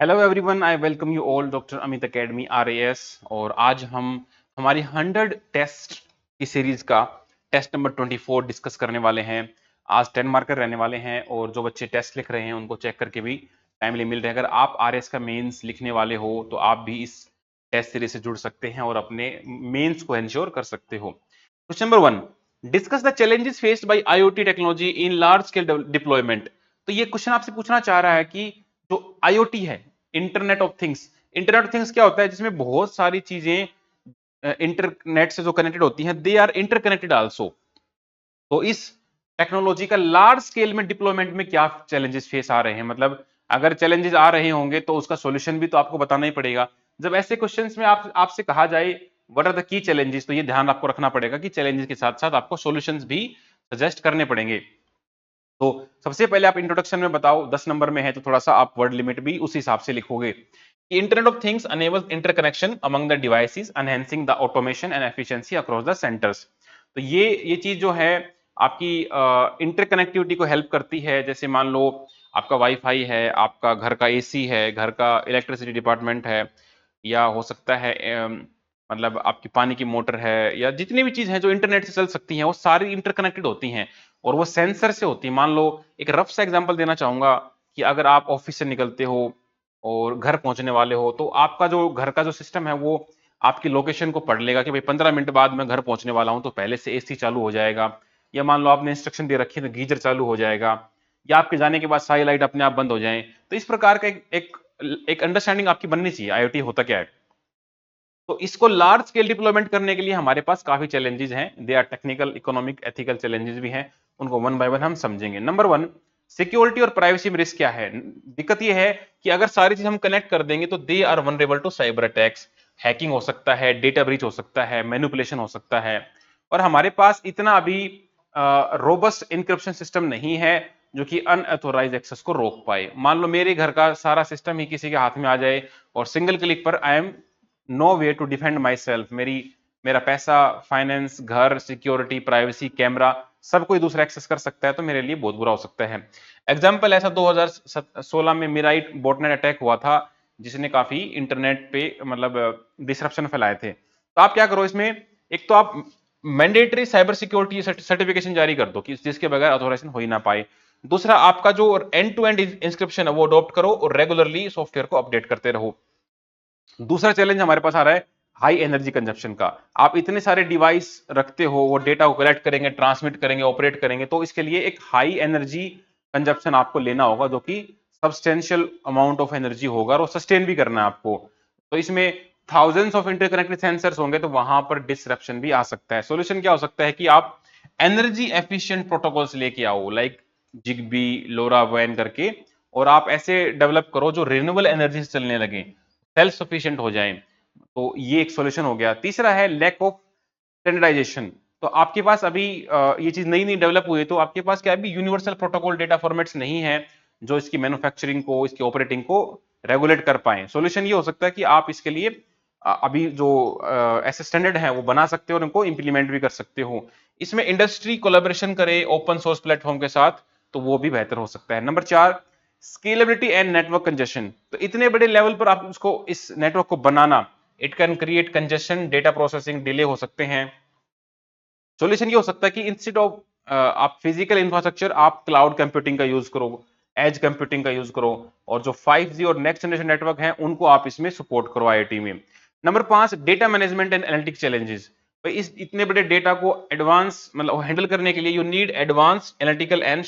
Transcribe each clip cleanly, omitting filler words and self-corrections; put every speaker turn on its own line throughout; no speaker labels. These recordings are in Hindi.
Hello everyone, I welcome you all doctor Amit academy RAS। और आज हम हमारी 100 टेस्ट की सीरीज का टेस्ट नंबर 24 डिस्कस करने वाले हैं। आज 10 मार्कर रहने वाले हैं और जो बच्चे टेस्ट लिख रहे हैं उनको चेक करके भी टाइमली मिल रहे हैं। अगर आप RAS का मेंस लिखने वाले हो तो आप भी इस टेस्ट सीरीज से जुड़ सकते हैं और अपने मेंस को इंश्योर कर सकते हो। Question number 1, discuss the challenges faced by IoT technology in large scale deployment. तो ये क्वेश्चन आपसे पूछना चाह रहा है कि जो IoT है, इंटरनेट ऑफ थिंग्स क्या होता है, जिसमें बहुत सारी चीजें इंटरनेट से जो कनेक्टेड होती हैं, दे आर इंटरकनेक्टेड आल्सो। तो इस टेक्नोलॉजी का लार्ज स्केल में डिप्लॉयमेंट में क्या चैलेंजेस फेस आ रहे हैं, मतलब अगर चैलेंजेस आ रहे होंगे तो उसका सॉल्यूशन भी तो आपको बताना ही पड़ेगा। जब ऐसे क्वेश्चंस में आपसे कहा जाए what are the key challenges, तो ये ध्यान आपको रखना पड़ेगा कि चैलेंजेस के साथ साथ आपको सॉल्यूशंस भी सजेस्ट करने पड़ेंगे। तो सबसे पहले आप इंट्रोडक्शन में बताओ, 10 नंबर में है तो थोड़ा सा आप वर्ड लिमिट भी उस हिसाब से लिखोगे कि internet of things enables interconnection among the devices enhancing the automation and efficiency across the centres. तो ये चीज जो है आपकी इंटरकनेक्टिविटी को हेल्प करती है। जैसे मान लो आपका वाईफाई है, आपका घर का AC है, घर का इलेक्ट्रिसिटी डिपार्टमेंट है, या हो सकता है मतलब आपकी पानी की मोटर है, या जितनी भी चीज है जो इंटरनेट से चल सकती हैं वो सारी इंटरकनेक्टेड होती हैं और वो सेंसर से होती है। मान लो एक रफ सा एग्जांपल देना चाहूंगा कि अगर आप ऑफिस से निकलते हो और घर पहुंचने वाले हो, तो आपका जो घर का जो सिस्टम है वो आपकी लोकेशन को पढ़ लेगा कि भाई 15 मिनट बाद मैं घर पहुंचने वाला हूं, तो पहले से AC चालू हो जाएगा। या मान लो आपने इंस्ट्रक्शन दे रखी है तो गीजर चालू हो जाएगा, या आपके जाने के बाद सारी लाइट अपने आप बंद हो जाए। तो इस प्रकार का एक अंडरस्टैंडिंग आपकी बननी चाहिए IoT होता क्या है। तो इसको लार्ज स्केल डिप्लॉयमेंट करने के लिए हमारे पास काफी चैलेंजेस हैं, they are technical, economic, ethical challenges भी हैं। उनको वन बाय वन हम समझेंगे। नंबर 1, सिक्योरिटी और प्राइवेसी में रिस्क क्या है। दिक्कत ये है कि अगर सारी चीज हम कनेक्ट कर देंगे तो they are vulnerable to cyber attacks. Hacking हो सकता है, डेटा ब्रीच हो सकता है, मैनिपुलेशन हो सकता है। और हमारे पास इतना अभी रोबस्ट इंक्रिप्शन सिस्टम नहीं है जो कि अनऑथोराइज एक्सेस को रोक पाए। मान लो मेरे घर का सारा सिस्टम ही किसी के हाथ में आ जाए और सिंगल क्लिक पर I am no way to defend myself, मेरा पैसा, फाइनेंस, घर, सिक्योरिटी, प्राइवेसी, कैमरा, सब कोई दूसरा एक्सेस कर सकता है, तो मेरे लिए बहुत बुरा हो सकता है। एग्जाम्पल ऐसा 2016 में मिराइट बॉटनेट अटैक हुआ था, जिसने काफी इंटरनेट पे मतलब डिसरप्शन फैलाए थे। तो आप क्या करो इसमें, एक तो आप मैंडेटरी साइबर सिक्योरिटी सर्टिफिकेशन जारी कर दो कि जिसके बगैर ऑथोराइजेशन हो ही ना पाए। दूसरा, आपका जो एंड टू एंड इंस्क्रिप्शन है वो अडॉप्ट करो और रेगुलरली सॉफ्टवेयर को अपडेट करते रहो। दूसरा चैलेंज हमारे पास आ रहा है हाई एनर्जी कंजप्शन का। आप इतने सारे डिवाइस रखते हो, वो डेटा को कलेक्ट करेंगे, ट्रांसमिट करेंगे, ऑपरेट करेंगे, तो इसके लिए एक हाई एनर्जी कंजप्शन आपको लेना होगा, जो कि सब्सटेंशियल अमाउंट ऑफ एनर्जी होगा और सस्टेन भी करना है आपको। तो इसमें थाउजेंड्स ऑफ इंटरकनेक्टेड सेंसर्स होंगे तो वहां पर डिसरप्शन भी आ सकता है। सॉल्यूशन क्या हो सकता है कि आप एनर्जी एफिशिएंट प्रोटोकॉल्स लेके आओ, लाइक जिगबी, लोरा वैन करके, और आप ऐसे डेवलप करो जो रिन्यूएबल एनर्जी से चलने लगे, सेल्फ सफिशिएंट हो जाए। तो ये एक सॉल्यूशन हो गया। तीसरा है लैक ऑफ स्टैंडर्डाइजेशन। तो आपके पास अभी ये चीज नई नई डेवलप हुई है, तो आपके पास क्या अभी यूनिवर्सल प्रोटोकॉल डेटा फॉर्मेट्स नहीं है जो इसकी मैन्युफैक्चरिंग को, इसकी ऑपरेटिंग को रेगुलेट कर पाए। सॉल्यूशन ये हो सकता है कि आप इसके लिए अभी जो ऐसे स्टैंडर्ड है वो बना सकते हो और उनको इंप्लीमेंट भी कर सकते हो। इसमें इंडस्ट्री कोलैबोरेशन करे ओपन सोर्स प्लेटफॉर्म के साथ, तो वो भी बेहतर हो सकता है। Number 4, scalability and network congestion. तो इतने बड़े लेवल पर आप उसको, इस नेटवर्क को बनाना, it can create congestion, data processing delay हो सकते हैं। सॉल्यूशन ये हो सकता है कि इंस्टेड ऑफ आप फिजिकल इंफ्रास्ट्रक्चर, आप क्लाउड कंप्यूटिंग का यूज करो, एज कंप्यूटिंग का यूज करो, और जो 5G और नेक्स्ट जनरेशन नेटवर्क है उनको आप इसमें सपोर्ट करो IoT में। Number 5, data management and analytic challenges. भाई इस इतने बड़े डेटा को एडवांस मतलब हैंडल करने के लिए you need advance analytical and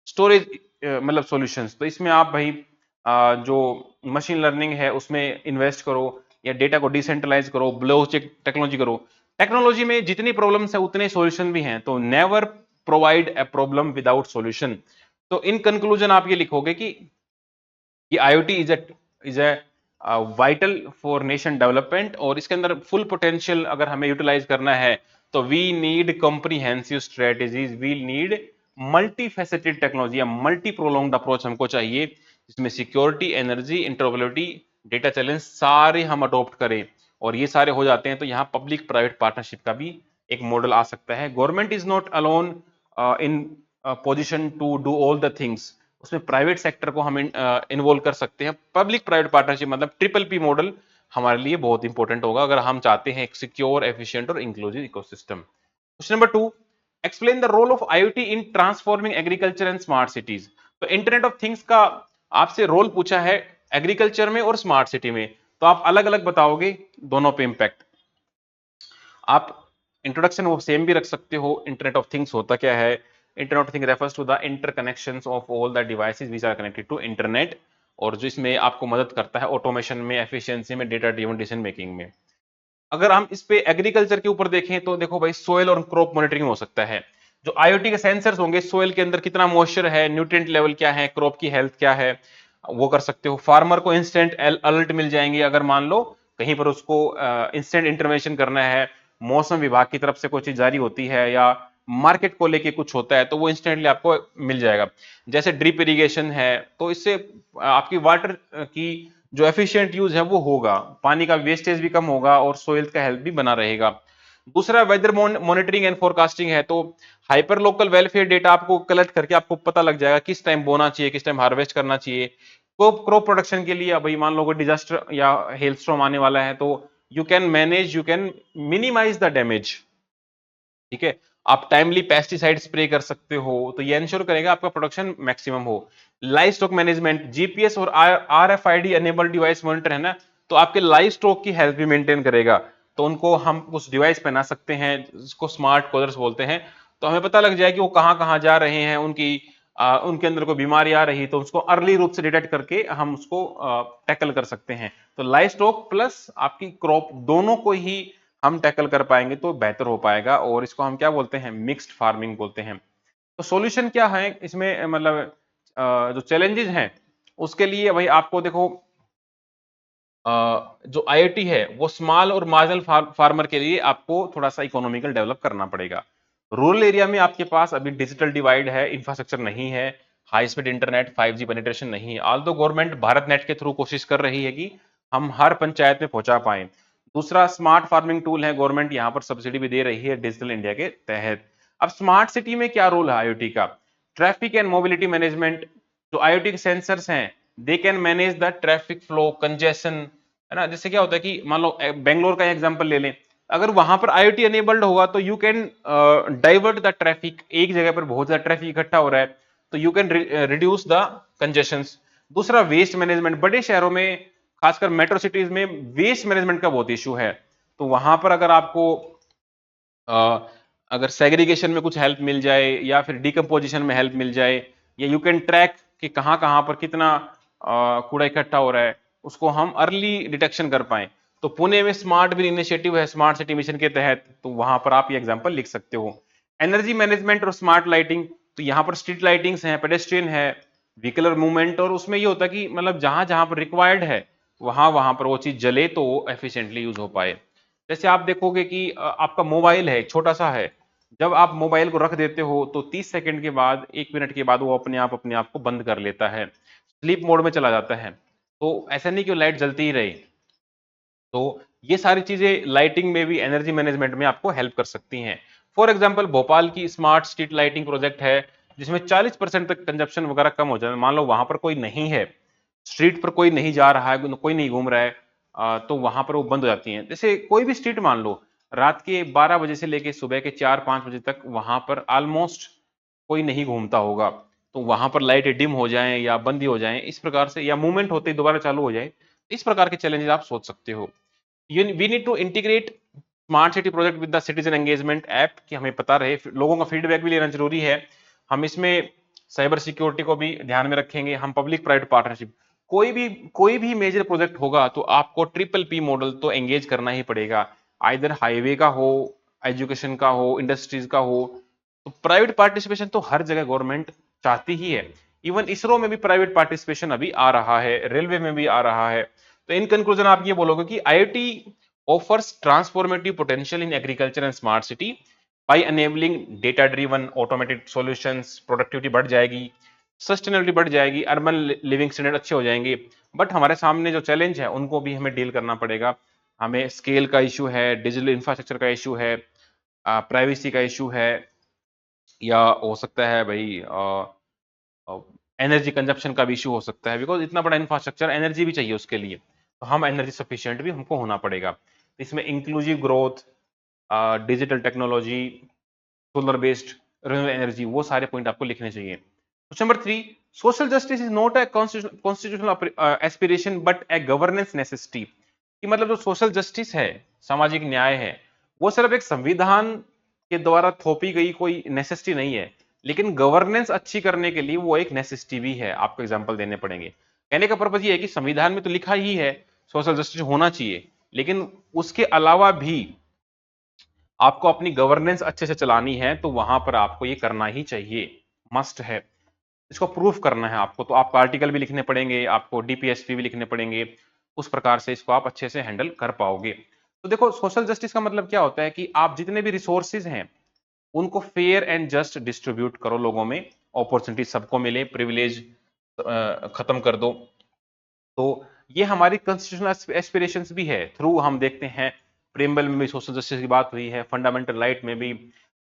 storage मतलब सॉल्यूशंस। तो इसमें आप भाई जो मशीन लर्निंग है उसमें इन्वेस्ट करो, या डेटा को डिसेंट्रलाइज करो, ब्लॉकचेन टेक्नोलॉजी करो। टेक्नोलॉजी में जितनी प्रॉब्लम्स है उतने सॉल्यूशन भी हैं, तो never provide a problem without solution. तो इन कंक्लूजन आप ये लिखोगे कि IoT is a vital for nation development, और इसके अंदर फुल पोटेंशियल अगर हमें यूटिलाइज करना है तो we need comprehensive strategies, we need multi faceted technology या मल्टी प्रोलोंग्ड अप्रोच हमको चाहिए, जिसमें security, energy, interoperability, data challenge सारे हम अडॉप्ट करें। और ये सारे हो जाते हैं तो यहाँ पब्लिक प्राइवेट पार्टनरशिप का भी एक मॉडल आ सकता है। Government is not alone in position to do all the things. उसमें प्राइवेट सेक्टर को हम इन्वॉल्व कर सकते हैं। पब्लिक प्राइवेट पार्टनरशिप मतलब ट्रिपल पी मॉडल हमारे लिए बहुत इंपॉर्टेंट होगा अगर हम चाहते हैं एक सिक्योर, एफिशिएंट और inclusive ecosystem. Question number 2, explain the role of IoT in transforming agriculture and smart cities. तो इंटरनेट ऑफ थिंग्स का आपसे रोल पूछा है एग्रीकल्चर में और स्मार्ट सिटी में, तो आप अलग अलग बताओगे दोनों पे इम्पैक्ट। आप इंट्रोडक्शन वो सेम भी रख सकते हो। इंटरनेट ऑफ थिंग्स होता क्या है? Internet of things refers to the interconnections of all the devices which are connected to internet, और जो इसमें आपको मदद करता है ऑटोमेशन में, एफिशिएंसी में, डेटा ड्रिवन डिसीजन मेकिंग में। अगर हम इस पे एग्रीकल्चर के ऊपर देखें तो देखो भाई, सोयल और क्रॉप मॉनिटरिंग हो सकता है। जो आईओटी के सेंसर्स होंगे, सोयल के अंदर कितना मॉइस्चर है, न्यूट्रिएंट लेवल क्या है, क्रॉप की हेल्थ क्या है, वो कर सकते हो। फार्मर को इंस्टेंट अलर्ट मिल जाएंगे अगर मान लो कहीं पर उसको इंस्टेंट इंटरवेंशन करना है, मौसम विभाग की तरफ से कोई चीज जारी होती है या मार्केट को लेके कुछ होता है तो वो इंस्टेंटली आपको मिल जाएगा। जैसे ड्रिप इरिगेशन है, तो इससे आपकी वाटर की जो एफिशिएंट यूज है वो होगा, पानी का वेस्टेज भी कम होगा और सोइल का हेल्थ भी बना रहेगा। दूसरा वेदर मॉनिटरिंग एंड फोरकास्टिंग है, तो हाइपर लोकल वेलफेयर डेटा आपको कलेक्ट करके आपको पता लग जाएगा किस टाइम बोना चाहिए, किस टाइम हार्वेस्ट करना चाहिए। क्रॉप प्रोडक्शन के लिए अभी मान लो कोई डिजास्टर या हेल्थ स्टॉर्म आने वाला है तो you can manage, you can minimize the damage. ठीक है, आप टाइमली पेस्टिसाइड स्प्रे कर सकते हो, तो ये इंश्योर करेगा आपका प्रोडक्शन मैक्सिमम हो। लाइव स्टॉक मैनेजमेंट, जीपीएस और आरएफआईडी एनेबल्ड डिवाइस मॉनिटर है ना, तो आपके लाइव स्टॉक की हेल्थ भी मेंटेन करेगा। तो उनको हम उस डिवाइस पहना सकते हैं जिसको स्मार्ट कॉलर्स बोलते हैं, तो हमें पता लग जाए कि वो कहाँ कहाँ जा रहे हैं, उनके अंदर कोई बीमारी आ रही तो उसको अर्ली रूप से डिटेक्ट करके हम उसको टैकल कर सकते हैं। तो लाइव स्टॉक प्लस आपकी क्रॉप दोनों को ही हम टैकल कर पाएंगे तो बेहतर हो पाएगा, और इसको हम क्या बोलते हैं? मिक्स्ड फार्मिंग बोलते हैं। तो सॉल्यूशन क्या है इसमें, मतलब जो चैलेंजेस हैं उसके लिए भाई आपको देखो, जो आईओटी है वो स्मॉल और मार्जिनल फार्मर के लिए आपको थोड़ा सा इकोनॉमिकल डेवलप करना पड़ेगा। रूरल एरिया में आपके पास अभी डिजिटल डिवाइड है, इंफ्रास्ट्रक्चर नहीं है, high speed internet 5G penetration नहीं है। ऑल्दो गवर्नमेंट भारत नेट के थ्रू कोशिश कर रही है कि हम हर पंचायत में पहुंचा पाए। दूसरा स्मार्ट फार्मिंग टूल है, गवर्नमेंट यहाँ पर सब्सिडी भी दे रही है डिजिटल इंडिया के तहत। अब स्मार्ट सिटी में क्या रोल है आईओटी का? Traffic and mobility management. जो आईओटी के सेंसर्स हैं, they can manage the traffic flow, congestion, है ना। जैसे क्या होता है कि मान लो बेंगलोर का एग्जांपल ले लें, अगर वहां पर आईओटी एनेबल्ड होगा तो you can divert the traffic. एक जगह पर बहुत ज्यादा ट्रैफिक इकट्ठा हो रहा है तो you can reduce the congestions. दूसरा वेस्ट मैनेजमेंट, बड़े शहरों में खासकर मेट्रो सिटीज में वेस्ट मैनेजमेंट का बहुत इशू है, तो वहां पर अगर आपको अगर सेग्रीगेशन में कुछ हेल्प मिल जाए या फिर डिकम्पोजिशन में हेल्प मिल जाए, या यू कैन ट्रैक कि कहाँ कहाँ पर कितना कूड़ा इकट्ठा हो रहा है, उसको हम अर्ली डिटेक्शन कर पाए। तो पुणे में स्मार्ट ग्रीन इनिशिएटिव है स्मार्ट सिटी मिशन के तहत, तो वहां पर आप ये एग्जांपल लिख सकते हो। एनर्जी मैनेजमेंट और स्मार्ट लाइटिंग, तो यहाँ पर स्ट्रीट लाइटिंग्स हैं, पेडेस्ट्रियन है, व्हीकलर मूवमेंट, और उसमें ये होता है कि मतलब जहां जहां पर रिक्वायर्ड है वहां वहां पर वो चीज जले तो वो एफिशिएंटली यूज हो पाए। जैसे आप देखोगे कि आपका मोबाइल है, छोटा सा है, जब आप मोबाइल को रख देते हो तो 30 सेकंड के बाद, 1 मिनट के बाद वो अपने आप को बंद कर लेता है, स्लीप मोड में चला जाता है। तो ऐसा नहीं कि लाइट जलती ही रहे। तो ये सारी चीजें लाइटिंग में भी, एनर्जी मैनेजमेंट में आपको हेल्प कर सकती हैं। फॉर एग्जांपल भोपाल की स्मार्ट स्ट्रीट लाइटिंग प्रोजेक्ट है जिसमें 40% तक कंजप्शन वगैरह कम हो जाए। मान लो वहां पर कोई नहीं है, स्ट्रीट पर कोई नहीं जा रहा है, कोई नहीं घूम रहा है, तो वहां पर वो बंद हो जाती हैं। जैसे कोई भी स्ट्रीट मान लो, रात के 12 बजे से लेके सुबह के 4-5 बजे तक वहां पर ऑलमोस्ट कोई नहीं घूमता होगा, तो वहां पर लाइट डिम हो जाएं या बंद ही हो जाएं इस प्रकार से, या मूवमेंट होते ही दोबारा चालू हो जाए, इस प्रकार के चैलेंजेस आप सोच सकते हो। We need to integrate smart city project with the citizen engagement app, कि हमें पता रहे, लोगों का फीडबैक भी लेना जरूरी है। हम इसमें साइबर सिक्योरिटी को भी ध्यान में रखेंगे। हम पब्लिक प्राइवेट पार्टनरशिप, कोई भी मेजर प्रोजेक्ट होगा तो आपको ट्रिपल पी मॉडल तो एंगेज करना ही पड़ेगा। आइदर हाईवे का हो, एजुकेशन का हो, इंडस्ट्रीज का हो, तो प्राइवेट पार्टिसिपेशन तो हर जगह गवर्नमेंट चाहती ही है। इवन इसरो में भी प्राइवेट पार्टिसिपेशन अभी आ रहा है, रेलवे में भी आ रहा है। तो इन कंक्लूजन आप ये बोलोगे कि IoT offers transformative potential in agriculture and smart city by enabling data driven automated solutions। Productivity बढ़ जाएगी, सस्टेनेबिलिटी बढ़ जाएगी, अर्बन लिविंग स्टैंडर्ड अच्छे हो जाएंगे। बट हमारे सामने जो चैलेंज है उनको भी हमें डील करना पड़ेगा। हमें स्केल का इशू है, डिजिटल इंफ्रास्ट्रक्चर का इशू है, प्राइवेसी का इशू है, या हो सकता है भाई एनर्जी कंजप्शन का भी इशू हो सकता है, बिकॉज इतना बड़ा इंफ्रास्ट्रक्चर एनर्जी भी चाहिए उसके लिए, तो हम एनर्जी सफिशिएंट भी हमको होना पड़ेगा। इसमें inclusive growth, digital technology, solar based renewable energy, वो सारे पॉइंट आपको लिखने चाहिए। Question number 3, social justice is not a constitutional aspiration but A governance necessity. कि मतलब जो सोशल जस्टिस है, सामाजिक न्याय है, वो सिर्फ एक संविधान के द्वारा थोपी गई कोई नेसेसिटी नहीं है, लेकिन गवर्नेंस अच्छी करने के लिए वो एक नेसेसिटी भी है। आपको एग्जांपल देने पड़ेंगे। कहने का पर्पज ये है कि संविधान में तो लिखा ही है सोशल जस्टिस होना चाहिए, लेकिन उसके अलावा भी आपको अपनी गवर्नेंस अच्छे से चलानी है, तो वहां पर आपको ये करना ही चाहिए, मस्ट है। इसको प्रूफ करना है आपको, तो आपको आर्टिकल भी लिखने पड़ेंगे, आपको डीपीएसपी भी लिखने पड़ेंगे, उस प्रकार से इसको आप अच्छे से हैंडल कर पाओगे। तो देखो, सोशल जस्टिस का मतलब क्या होता है कि आप जितने भी रिसोर्सेज हैं उनको फेयर एंड जस्ट डिस्ट्रीब्यूट करो, लोगों में अपॉर्चुनिटी सबको मिले, प्रिविलेज खत्म कर दो। तो ये हमारी कॉन्स्टिट्यूशनल एस्पिरेशंस भी है। थ्रू हम देखते हैं प्रेम्बल में भी सोशल जस्टिस की बात हुई है, फंडामेंटल राइट में भी,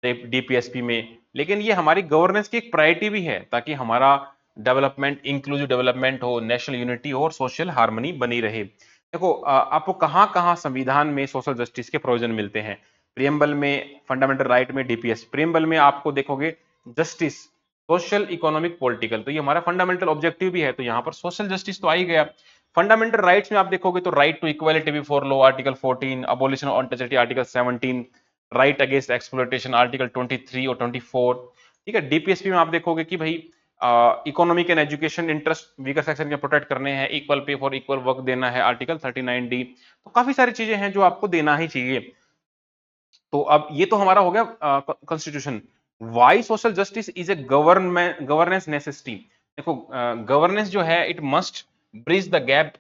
डीपीएसपी में, लेकिन ये हमारी गवर्नेंस की एक प्रायोरिटी भी है, ताकि हमारा डेवलपमेंट, इंक्लूसिव डेवलपमेंट हो, नेशनल यूनिटी हो और सोशल हार्मनी बनी रहे। देखो, आपको कहाँ कहाँ संविधान में सोशल जस्टिस के प्रोविजन मिलते हैं? प्रियम्बल में, फंडामेंटल राइट में, डीपीएस। प्रियम्बल में आपको देखोगे जस्टिस, सोशल, इकोनॉमिक, पॉलिटिकल, तो ये हमारा फंडामेंटल ऑब्जेक्टिव भी है, तो यहाँ पर सोशल जस्टिस तो आ ही गया। फंडामेंटल राइट्स में आप देखोगे तो right to equality before law, article 14, abolition of untouchability, article 17, right against exploitation, article 23 और 24। ठीक है। डीपीएसपी में आप देखोगे कि भाई economic and education interest weaker section के प्रोटेक्ट करने हैं, equal pay for equal work देना है, आर्टिकल 39D। तो काफी सारी चीजें हैं जो आपको देना ही चाहिए। तो अब ये तो हमारा हो गया constitution. Why social justice is a governance necessity. देखो, गवर्नेंस जो है it must bridge the gap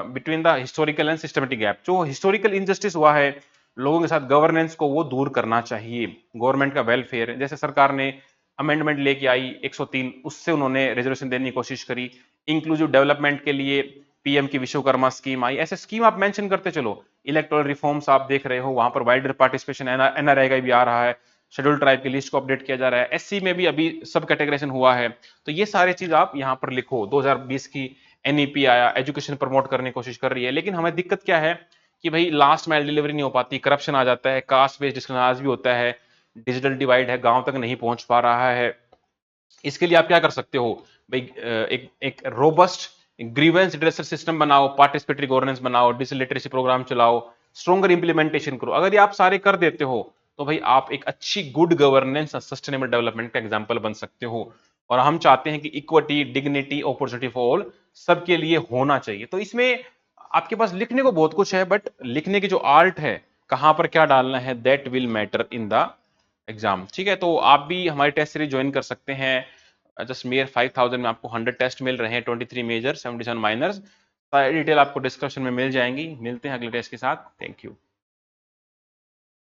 between the historical and systematic gap. जो हिस्टोरिकल इनजस्टिस हुआ है लोगों के साथ, गवर्नेंस को वो दूर करना चाहिए। गवर्नमेंट का वेलफेयर, जैसे सरकार ने अमेंडमेंट लेके आई 103, उससे उन्होंने रिजर्वेशन देने की कोशिश करी। इंक्लूसिव डेवलपमेंट के लिए पीएम की विश्वकर्मा स्कीम आई, ऐसे स्कीम आप मेंशन करते चलो। इलेक्टोरल रिफॉर्म्स आप देख रहे हो, वहां पर वाइडर पार्टिसिपेशन, एनआरआई का भी आ रहा है, शेड्यूल ट्राइब की लिस्ट को अपडेट किया जा रहा है, एससी में भी अभी सब कैटेगराइजेशन हुआ है। तो ये सारी चीज आप यहाँ पर लिखो। 2020 की एनईपी आया, एजुकेशन प्रमोट करने की कोशिश कर रही है, लेकिन हमें दिक्कत क्या है कि भाई लास्ट माइल डिलीवरी नहीं हो पाती, करप्शन आ जाता है, कास्ट बेस्ड डिस्क्रिमिनेशन भी होता है, डिजिटल डिवाइड है, गांव तक नहीं पहुंच पा रहा है। इसके लिए आप क्या कर सकते हो भाई? एक एक रोबस्ट ग्रीवेंस रिड्रेसल सिस्टम बनाओ, पार्टिसिपेटरी गवर्नेंस बनाओ, डिजिटल लिटरेसी प्रोग्राम चलाओ, स्ट्रॉन्गर इंप्लीमेंटेशन करो। अगर ये आप सारे कर देते हो तो भाई आप एक अच्छी गुड गवर्नेंस और सस्टेनेबल डेवलपमेंट का एग्जांपल बन सकते हो। और हम चाहते हैं कि equity, dignity, opportunity for all सबके लिए होना चाहिए। तो इसमें आपके पास लिखने को बहुत कुछ है, बट लिखने की जो आर्ट है, कहां पर क्या डालना है, that will matter in the exam. ठीक है। तो आप भी हमारी टेस्ट सीरीज ज्वाइन कर सकते हैं। जस्ट मेयर 5000 में आपको 100 टेस्ट मिल रहे हैं, 23 मेजर, 77 माइनर्स। सारी डिटेल आपको डिस्क्रिप्शन में मिल जाएंगी। मिलते हैं अगले टेस्ट के साथ। Thank you.